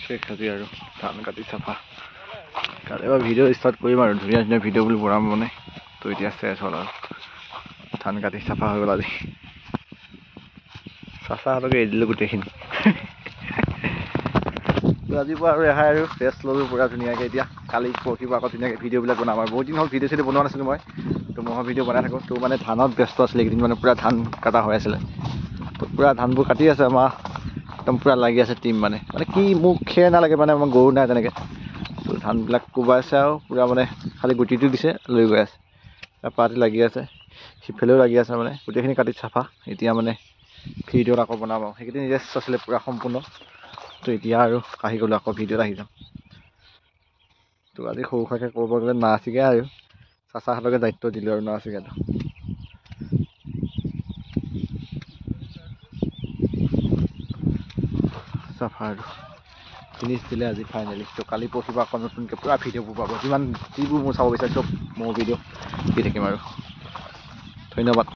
শেষ আজি আৰু ধান কাটি চাফা কালিবা ভিডিঅ' ষ্টাৰ্ট কৰিম আৰু ধুনীয়া ধুনীয়া ভিডিঅ'বোৰ বনাম মানে তো এতিয়া চেছ হ'ল আৰু ধান কাটি চাফা হৈ গ'ল আজি চাচাহঁতকে এৰি দিলোঁ গোটেইখিনি ৰাতিপুৱা আৰু ৰেহাই আৰু ৰেষ্ট ল'লোঁ পুৰা ধুনীয়াকৈ এতিয়া কালি পৰহিৰ পৰা আকৌ ধুনীয়াকৈ ভিডিঅ'বিলাক বনাম আৰু বহুত দিন হ'ল ভিডিঅ' চিডিঅ' বনোৱা নাছিলোঁ মই তো মই ভিডিঅ' বনাই থাকোঁ তো মানে ধানত ব্যস্ত আছিলে এইকেইদিন মানে পুৰা ধান কটা হৈ আছিলে তো পুৰা ধানবোৰ কাটি আছে আমাৰ একদম পুৰা লাগি আছে টিম মানে কি মোক খেৰ নালাগে মানে আমাৰ গৰু নাই তেনেকৈ তো ধানবিলাক কোবাইছে আৰু পুৰা মানে খালি গুটিটো দিছে লৈ গৈ আছে পাতি লাগি আছে সিফালেও লাগি আছে মানে গোটেইখিনি কাটি চাফা এতিয়া মানে ভিডিঅ'ত আকৌ বনাম আৰু সেইকেইদিন ৰেষ্ট আছিলে পুৰা সম্পূৰ্ণ তো এতিয়া আৰু আহি গ'লোঁ আকৌ ভিডিঅ'ত আহি যাম তো আজি সৰু সুৰাকৈ ক'ব গ'লে নাচিকে আৰু চাচাহঁতকে দায়িত্ব দিলোঁ আৰু নাচিকাটো চাফা আৰু ফিনিছ দিলে আজি ফাইনেলি তো কালি পৰহিৰ পৰা আকৌ নতুনকৈ পুৰা ভিডিঅ'বোৰ পাব যিবোৰ মোৰ চাব বিচাৰে চব মোৰ ভিডিঅ' দি থাকিম আৰু ধন্যবাদ।